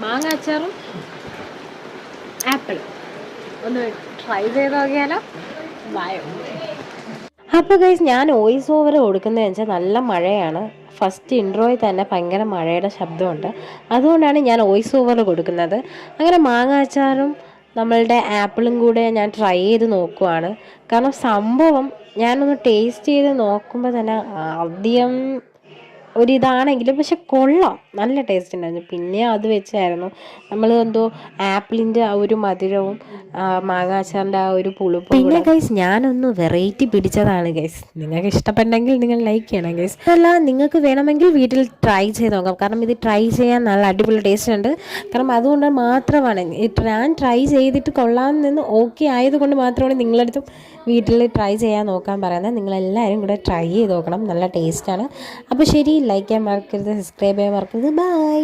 മാങ്ങ അച്ചാറും ആപ്പിൾ ഒന്ന് ട്രൈ ചെയ്ത് നോക്കിയാലോ. വായോ. അപ്പോൾ ഗൈസ് ഞാൻ വോയിസ് ഓവർ കൊടുക്കുന്നതെന്ന് വെച്ചാൽ നല്ല മഴയാണ്. ഫസ്റ്റ് ഇൻട്രോയിൽ തന്നെ ഭയങ്കര മഴയുടെ ശബ്ദമുണ്ട്. അതുകൊണ്ടാണ് ഞാൻ വോയിസ് ഓവർ കൊടുക്കുന്നത്. അങ്ങനെ മാങ്ങ അച്ചാറും നമ്മളുടെ ആപ്പിളും കൂടെ ഞാൻ ട്രൈ ചെയ്ത് നോക്കുവാണ്. കാരണം സംഭവം ഞാനൊന്ന് ടേസ്റ്റ് ചെയ്ത് നോക്കുമ്പോൾ തന്നെ ആദ്യം ഒരിതാണെങ്കിലും പക്ഷെ കൊള്ളാം, നല്ല ടേസ്റ്റ് ഉണ്ടായിരുന്നു. പിന്നെ അത് വെച്ചായിരുന്നു നമ്മൾ എന്തോ ആപ്പിളിൻ്റെ ആ ഒരു മധുരവും മാങ്ങാച്ചാറിൻ്റെ ആ ഒരു പുളിപ്പും. പിന്നെ ഗൈസ് ഞാനൊന്ന് വെറൈറ്റി പിടിച്ചതാണ് ഗൈസ്. നിങ്ങൾക്ക് ഇഷ്ടപ്പെട്ടെങ്കിൽ നിങ്ങൾ ലൈക്ക് ചെയ്യണം ഗൈസ്. അതല്ല നിങ്ങൾക്ക് വേണമെങ്കിൽ വീട്ടിൽ ട്രൈ ചെയ്ത് നോക്കാം. കാരണം ഇത് ട്രൈ ചെയ്യാൻ നല്ല അടിപൊളി ടേസ്റ്റ് ഉണ്ട്. കാരണം അതുകൊണ്ട് മാത്രമാണ് ഞാൻ ട്രൈ ചെയ്തിട്ട് കൊള്ളാമെന്ന് നിന്ന് ഓക്കെ ആയതുകൊണ്ട് മാത്രമാണ് നിങ്ങളടുത്തും വീട്ടിൽ ട്രൈ ചെയ്യാൻ നോക്കാൻ പറയുന്നത്. നിങ്ങളെല്ലാവരും കൂടെ ട്രൈ ചെയ്ത് നോക്കണം, നല്ല ടേസ്റ്റാണ്. അപ്പോൾ ശരി, ലൈക്ക് ചെയ്യാൻ മറക്കരുത്, സബ്സ്ക്രൈബ് ചെയ്യാൻ മറക്കരുത്. ബൈ.